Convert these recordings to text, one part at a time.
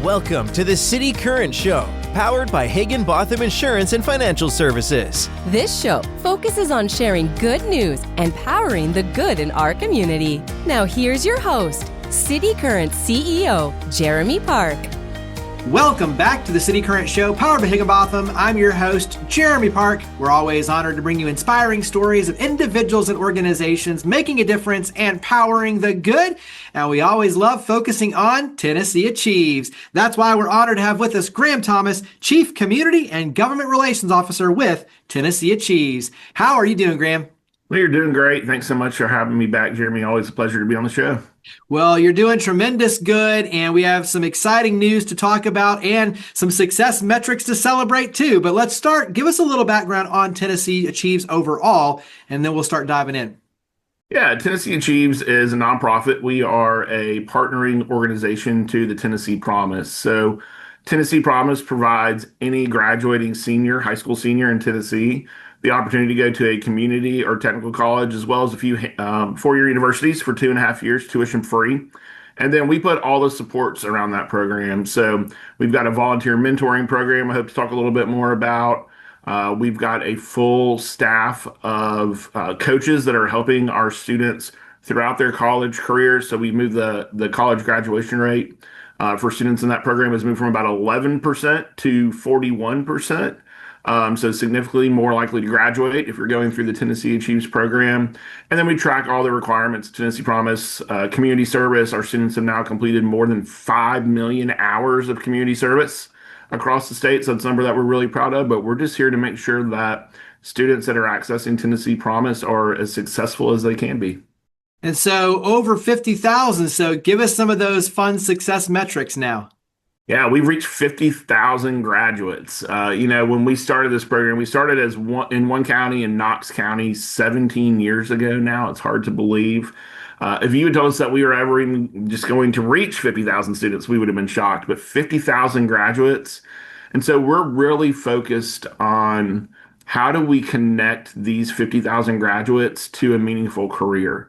Welcome to the City Current Show, powered by Hagen-Botham Insurance and Financial Services. This show focuses on sharing good news and powering the good in our community. Now here's your host, City Current CEO, Jeremy Park. Welcome back to the City Current Show, powered by Hagen-Botham. I'm your host, Jeremy Park. We're always honored to bring you inspiring stories of individuals and organizations making a difference and powering the good. And we always love focusing on tnAchieves. That's why we're honored to have with us Graham Thomas, Chief Community and Government Relations Officer with tnAchieves. How are you doing, Graham? Well, you're doing great. Thanks so much for having me back, Jeremy. Always a pleasure to be on the show. Well, you're doing tremendous good, and we have some exciting news to talk about and some success metrics to celebrate too. But let's start. Give us a little background on tnAchieves overall, and then we'll start diving in. Yeah, tnAchieves is a nonprofit. We are a partnering organization to the Tennessee Promise. So Tennessee Promise provides any graduating senior, high school senior in Tennessee, the opportunity to go to a community or technical college, as well as a few four-year universities for 2.5 years, tuition free. And then we put all the supports around that program. So we've got a volunteer mentoring program I hope to talk a little bit more about. We've got a full staff of coaches that are helping our students throughout their college careers. So we moved the college graduation rate for students in that program has moved from about 11% to 41%. So significantly more likely to graduate if you're going through the tnAchieves program. And then we track all the requirements, Tennessee Promise, community service. Our students have now completed more than 5 million hours of community service across the state. So it's a number that we're really proud of, but we're just here to make sure that students that are accessing Tennessee Promise are as successful as they can be. And so over 50,000. So give us some of those fun success metrics now. Yeah, we've reached 50,000 graduates. When we started this program, we started in one county in Knox County 17 years ago now. It's hard to believe. If you had told us that we were ever even just going to reach 50,000 students, we would have been shocked. But 50,000 graduates. And so we're really focused on how do we connect these 50,000 graduates to a meaningful career.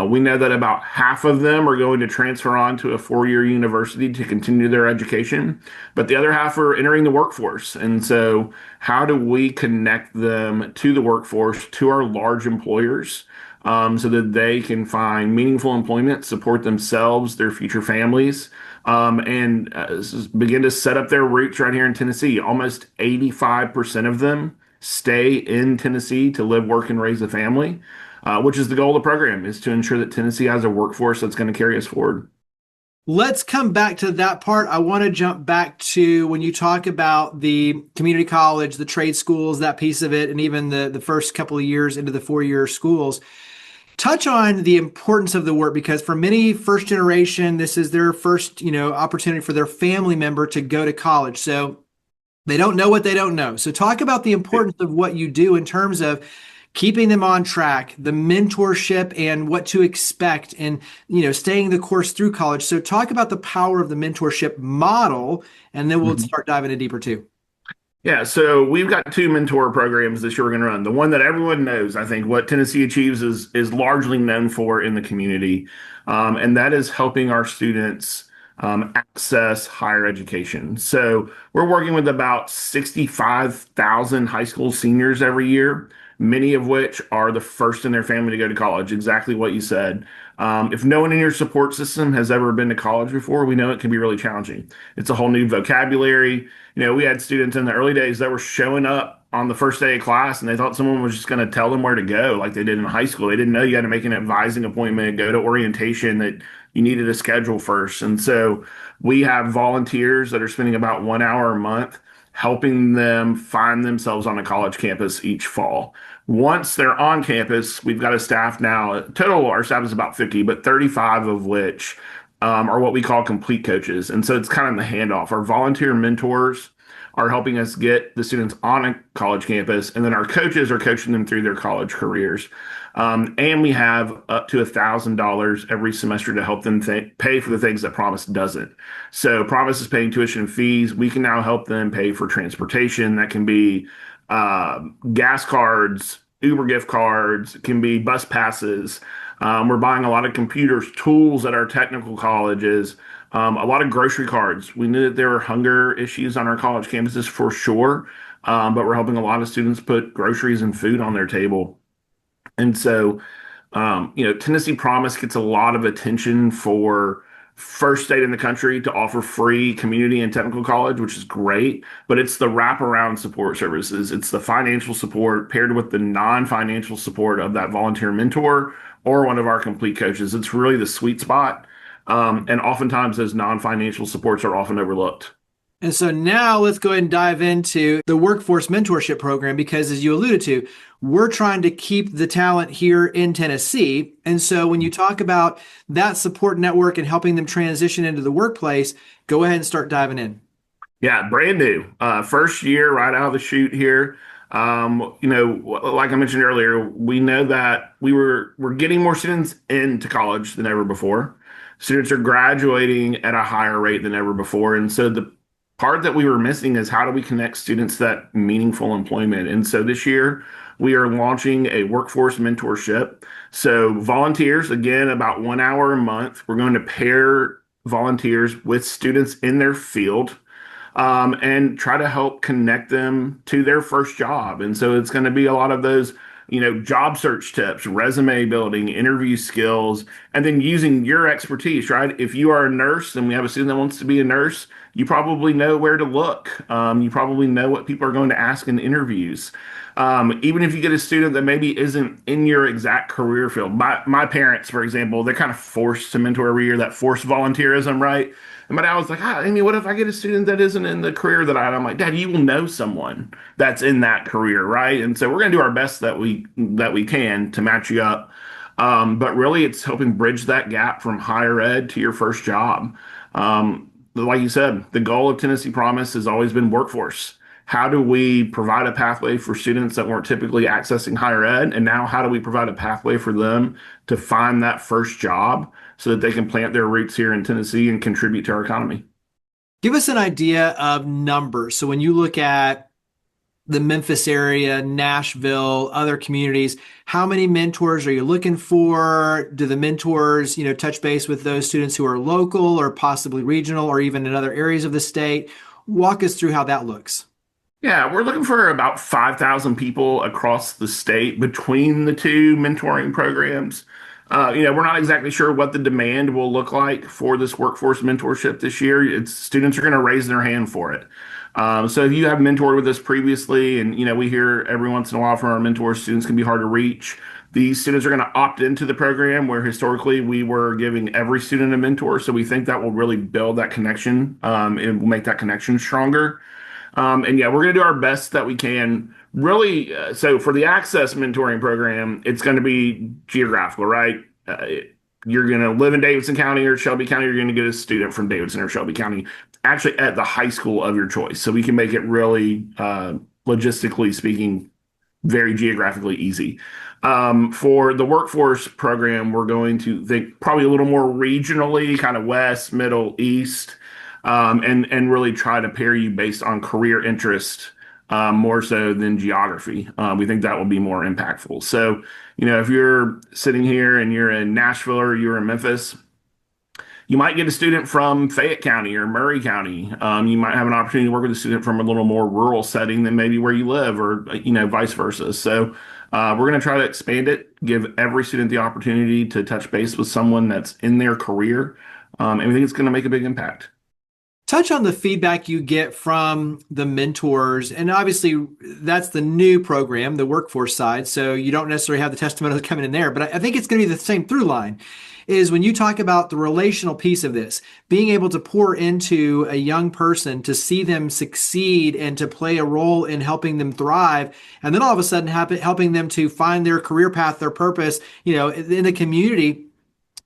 We know that about half of them are going to transfer on to a four-year university to continue their education, but the other half are entering the workforce. And so how do we connect them to the workforce, to our large employers, so that they can find meaningful employment, support themselves, their future families, and begin to set up their roots right here in Tennessee. Almost 85% of them stay in Tennessee to live, work, and raise a family. Which is the goal of the program, is to ensure that Tennessee has a workforce that's going to carry us forward. Let's come back to that part. I want to jump back to when you talk about the community college, the trade schools, that piece of it, and even the first couple of years into the four-year schools. Touch on the importance of the work, because for many first generation, this is their first, opportunity for their family member to go to college. So they don't know what they don't know. So talk about the importance of what you do in terms of keeping them on track, the mentorship and what to expect, and staying the course through college. So talk about the power of the mentorship model, and then we'll start diving in deeper too. Yeah, so we've got two mentor programs this year we're going to run. The one that everyone knows, I think, what tnAchieves is largely known for in the community, and that is helping our students access higher education. So we're working with about 65,000 high school seniors every year, many of which are the first in their family to go to college, exactly what you said. If no one in your support system has ever been to college before, we know it can be really challenging. It's a whole new vocabulary. We had students in the early days that were showing up on the first day of class and they thought someone was just going to tell them where to go like they did in high school. They didn't know you had to make an advising appointment, go to orientation, that you needed a schedule first. And so we have volunteers that are spending about 1 hour a month helping them find themselves on a college campus each fall. Once they're on campus, we've got a staff now. Total, our staff is about 50, but 35 of which are what we call complete coaches. And so it's kind of the handoff. Our volunteer mentors are helping us get the students on a college campus, and then our coaches are coaching them through their college careers. And we have up to $1,000 every semester to help them pay for the things that Promise doesn't. So Promise is paying tuition and fees. We can now help them pay for transportation. That can be gas cards, Uber gift cards, it can be bus passes. We're buying a lot of computers, tools at our technical colleges. A lot of grocery cards. We knew that there were hunger issues on our college campuses for sure, but we're helping a lot of students put groceries and food on their table. And so, Tennessee Promise gets a lot of attention for first state in the country to offer free community and technical college, which is great. But it's the wraparound support services. It's the financial support paired with the non-financial support of that volunteer mentor or one of our complete coaches. It's really the sweet spot. And oftentimes those non-financial supports are often overlooked. And so now let's go ahead and dive into the Workforce Mentorship Program, because as you alluded to, we're trying to keep the talent here in Tennessee. And so when you talk about that support network and helping them transition into the workplace, go ahead and start diving in. Yeah, brand new. First year right out of the chute here. Like I mentioned earlier, we know that we're getting more students into college than ever before. Students are graduating at a higher rate than ever before. And so the part that we were missing is how do we connect students to that meaningful employment? And so this year we are launching a workforce mentorship. So volunteers, again, about 1 hour a month, we're going to pair volunteers with students in their field, and try to help connect them to their first job. And so it's going to be a lot of those, job search tips, resume building, interview skills, and then using your expertise, right? If you are a nurse and we have a student that wants to be a nurse, you probably know where to look. You probably know what people are going to ask in interviews. Even if you get a student that maybe isn't in your exact career field. My parents, for example, they're kind of forced to mentor every year, that forced volunteerism, right? And my dad was like, Amy, what if I get a student that isn't in the career that I'm like, Dad, you will know someone that's in that career, right? And so we're going to do our best that we can to match you up. But really, it's helping bridge that gap from higher ed to your first job. Like you said, the goal of Tennessee Promise has always been workforce. How do we provide a pathway for students that weren't typically accessing higher ed? And now how do we provide a pathway for them to find that first job so that they can plant their roots here in Tennessee and contribute to our economy? Give us an idea of numbers. So when you look at the Memphis area, Nashville, other communities, how many mentors are you looking for? Do the mentors, touch base with those students who are local or possibly regional or even in other areas of the state? Walk us through how that looks. Yeah, we're looking for about 5,000 people across the state between the two mentoring programs. We're not exactly sure what the demand will look like for this workforce mentorship this year. Students are going to raise their hand for it. So if you have mentored with us previously, and we hear every once in a while from our mentors, students can be hard to reach. These students are going to opt into the program where historically we were giving every student a mentor. So we think that will really build that connection, and will make that connection stronger. We're going to do our best that we can. Really, so for the Access mentoring program, it's going to be geographical, right? You're going to live in Davidson County or Shelby County. You're going to get a student from Davidson or Shelby County, actually at the high school of your choice. So we can make it really, logistically speaking, very geographically easy. For the workforce program, we're going to think probably a little more regionally, kind of west, middle, east. And really try to pair you based on career interest, more so than geography. We think that will be more impactful. So, if you're sitting here and you're in Nashville or you're in Memphis, you might get a student from Fayette County or Murray County. You might have an opportunity to work with a student from a little more rural setting than maybe where you live, or vice versa. So we're going to try to expand it, give every student the opportunity to touch base with someone that's in their career, and we think it's going to make a big impact. Touch on the feedback you get from the mentors. And obviously, that's the new program, the workforce side. So you don't necessarily have the testimonials coming in there. But I think it's going to be the same through line, is when you talk about the relational piece of this, being able to pour into a young person to see them succeed and to play a role in helping them thrive. And then all of a sudden helping them to find their career path, their purpose, in the community,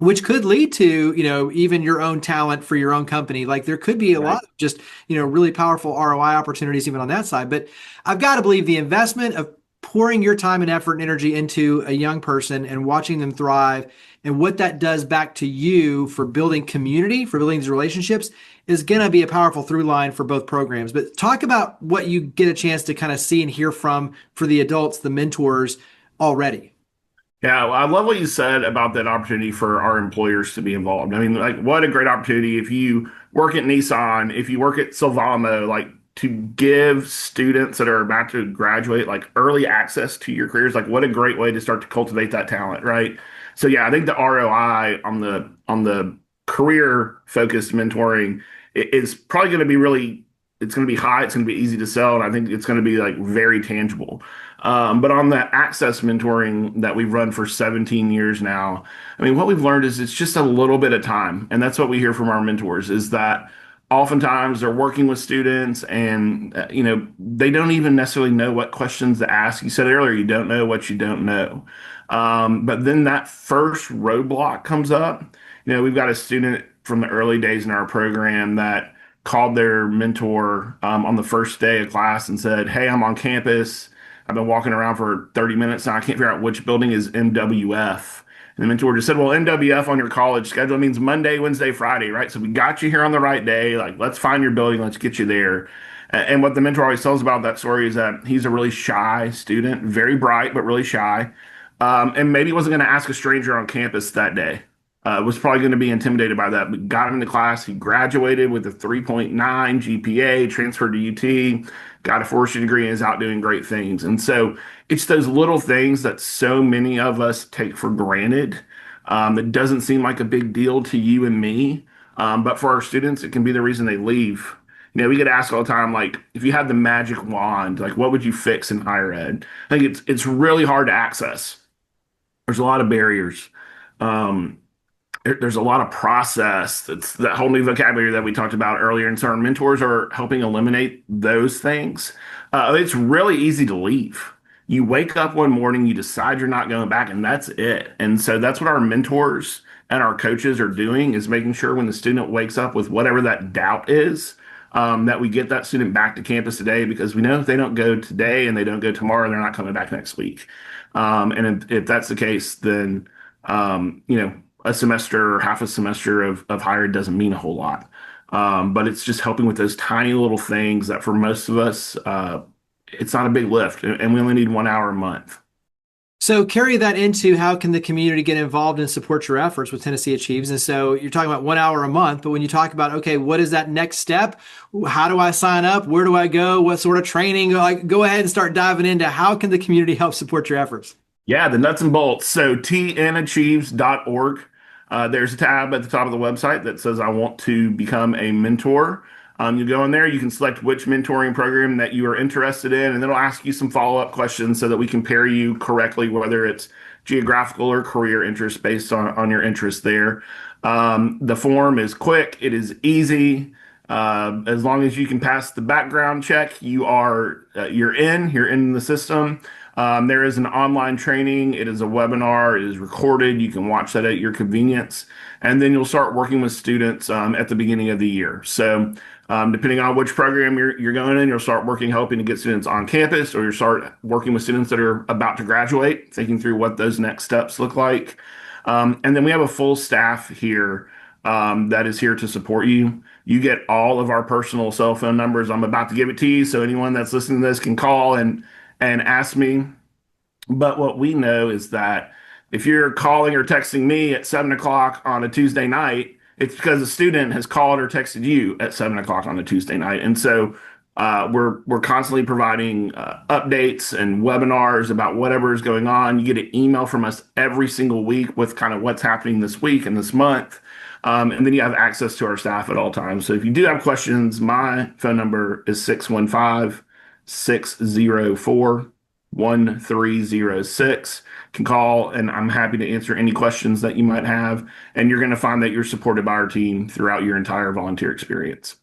which could lead to, even your own talent for your own company. Like there could be a lot of just, really powerful ROI opportunities even on that side. But I've got to believe the investment of pouring your time and effort and energy into a young person and watching them thrive and what that does back to you for building community, for building these relationships is going to be a powerful through line for both programs. But talk about what you get a chance to kind of see and hear from for the adults, the mentors already. Yeah, well, I love what you said about that opportunity for our employers to be involved. I mean, like, what a great opportunity if you work at Nissan, if you work at Sylvamo, like to give students that are about to graduate like early access to your careers. Like, what a great way to start to cultivate that talent, right? So yeah, I think the ROI on the career focused mentoring is probably going to be really, it's going to be high, it's going to be easy to sell, and I think it's going to be like very tangible. But on that access mentoring that we've run for 17 years now, I mean, what we've learned is it's just a little bit of time. And that's what we hear from our mentors is that oftentimes they're working with students and, they don't even necessarily know what questions to ask. You said earlier, you don't know what you don't know. But then that first roadblock comes up. We've got a student from the early days in our program that called their mentor on the first day of class and said, "Hey, I'm on campus. I've been walking around for 30 minutes and I can't figure out which building is MWF." And the mentor just said, "Well, MWF on your college schedule means Monday, Wednesday, Friday, right? So we got you here on the right day. Like, let's find your building. Let's get you there." And what the mentor always tells about that story is that he's a really shy student, very bright, but really shy. And maybe wasn't going to ask a stranger on campus that day. Was probably going to be intimidated by that. We got him into class. He graduated with a 3.9 GPA, transferred to UT, got a forestry degree, and is out doing great things. And so it's those little things that so many of us take for granted. That doesn't seem like a big deal to you and me. But for our students, it can be the reason they leave. We get asked all the time, like, if you had the magic wand, like, what would you fix in higher ed? I think it's really hard to access. There's a lot of barriers. Um, there's a lot of process. That's that whole new vocabulary that we talked about earlier. And so our mentors are helping eliminate those things. It's really easy to leave. You wake up one morning, you decide you're not going back, and that's it. And so that's what our mentors and our coaches are doing is making sure when the student wakes up with whatever that doubt is, that we get that student back to campus today because we know if they don't go today and they don't go tomorrow, they're not coming back next week. And if that's the case, then a semester or half a semester of higher ed doesn't mean a whole lot. But it's just helping with those tiny little things that for most of us, it's not a big lift, and we only need 1 hour a month. So carry that into how can the community get involved and support your efforts with Tennessee Achieves? And so you're talking about 1 hour a month, but when you talk about, okay, what is that next step? How do I sign up? Where do I go? What sort of training? Like, go ahead and start diving into how can the community help support your efforts? Yeah, the nuts and bolts. So tnAchieves.org. There's a tab at the top of the website that says, "I want to become a mentor." You go in there, you can select which mentoring program that you are interested in, and it'll ask you some follow-up questions so that we can pair you correctly, whether it's geographical or career interest based on your interest there. The form is quick, it is easy. As long as you can pass the background check, you're in the system. There is an online training. It is a webinar. It is recorded. You can watch that at your convenience. And then you'll start working with students at the beginning of the year. So depending on which program you're going in, you'll start helping to get students on campus, or you'll start working with students that are about to graduate, thinking through what those next steps look like. And then we have a full staff here that is here to support you. You get all of our personal cell phone numbers. I'm about to give it to you, so anyone that's listening to this can call and ask me. But what we know is that if you're calling or texting me at 7 o'clock on a Tuesday night, it's because a student has called or texted you at 7 o'clock on a Tuesday night. And so we're constantly providing updates and webinars about whatever is going on. You get an email from us every single week with kind of what's happening this week and this month. And then you have access to our staff at all times. So if you do have questions, my phone number is 615-604-1306. Can call, and I'm happy to answer any questions that you might have. And you're going to find that you're supported by our team throughout your entire volunteer experience.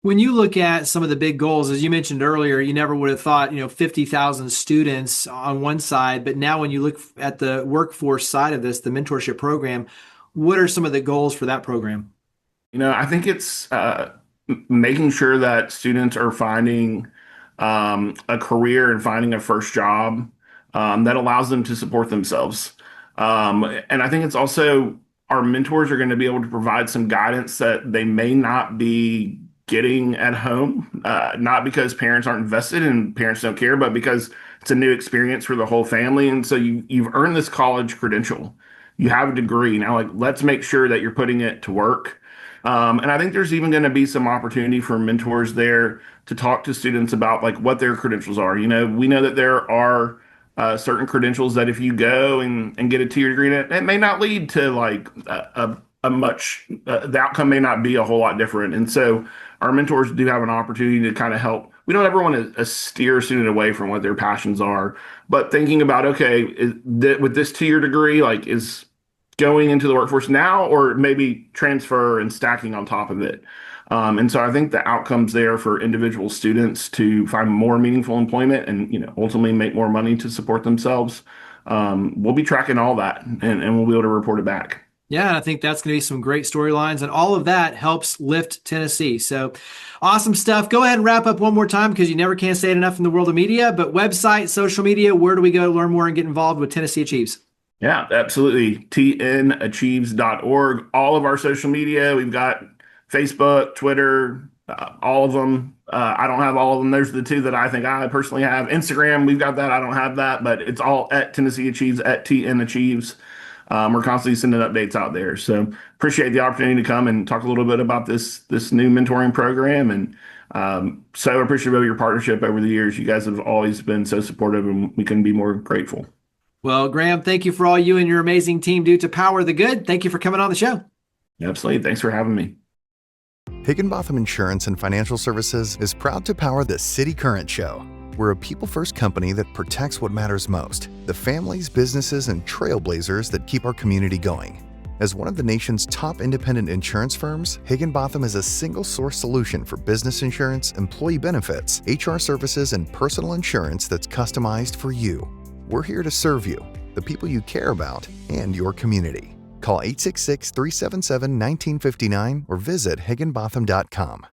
When you look at some of the big goals, as you mentioned earlier, you never would have thought, 50,000 students on one side, but now when you look at the workforce side of this, the mentorship program, what are some of the goals for that program? I think it's making sure that students are finding a career and finding a first job that allows them to support themselves. And I think it's also our mentors are going to be able to provide some guidance that they may not be getting at home, not because parents aren't invested and parents don't care, but because it's a new experience for the whole family. And so you've earned this college credential. You have a degree. Now, like, let's make sure that you're putting it to work. And I think there's even going to be some opportunity for mentors there to talk to students about like what their credentials are. We know that there are certain credentials that if you go and get a 2-year degree, it may not lead to like a much, the outcome may not be a whole lot different. And so our mentors do have an opportunity to kind of help. We don't ever want to steer a student away from what their passions are, but thinking about, okay, with this 2-year degree, like is going into the workforce now, or maybe transfer and stacking on top of it. And so I think the outcomes there for individual students to find more meaningful employment and, ultimately make more money to support themselves. We'll be tracking all that and we'll be able to report it back. Yeah, and I think that's going to be some great storylines, and all of that helps lift Tennessee. So awesome stuff. Go ahead and wrap up one more time because you never can say it enough in the world of media, but website, social media, where do we go to learn more and get involved with Tennessee Achieves? Yeah, absolutely. tnAchieves.org. All of our social media, we've got Facebook, Twitter, all of them. I don't have all of them. There's the 2 that I think I personally have. Instagram, we've got that. I don't have that, but it's all at Tennessee Achieves, at tnAchieves. We're constantly sending updates out there. So appreciate the opportunity to come and talk a little bit about this new mentoring program. And so appreciative of your partnership over the years. You guys have always been so supportive, and we couldn't be more grateful. Well, Graham, thank you for all you and your amazing team do to power the good. Thank you for coming on the show. Absolutely. Thanks for having me. Higginbotham Insurance and Financial Services is proud to power the City Current Show. We're a people-first company that protects what matters most, the families, businesses, and trailblazers that keep our community going. As one of the nation's top independent insurance firms, Higginbotham is a single-source solution for business insurance, employee benefits, HR services, and personal insurance that's customized for you. We're here to serve you, the people you care about, and your community. Call 866-377-1959 or visit higginbotham.com.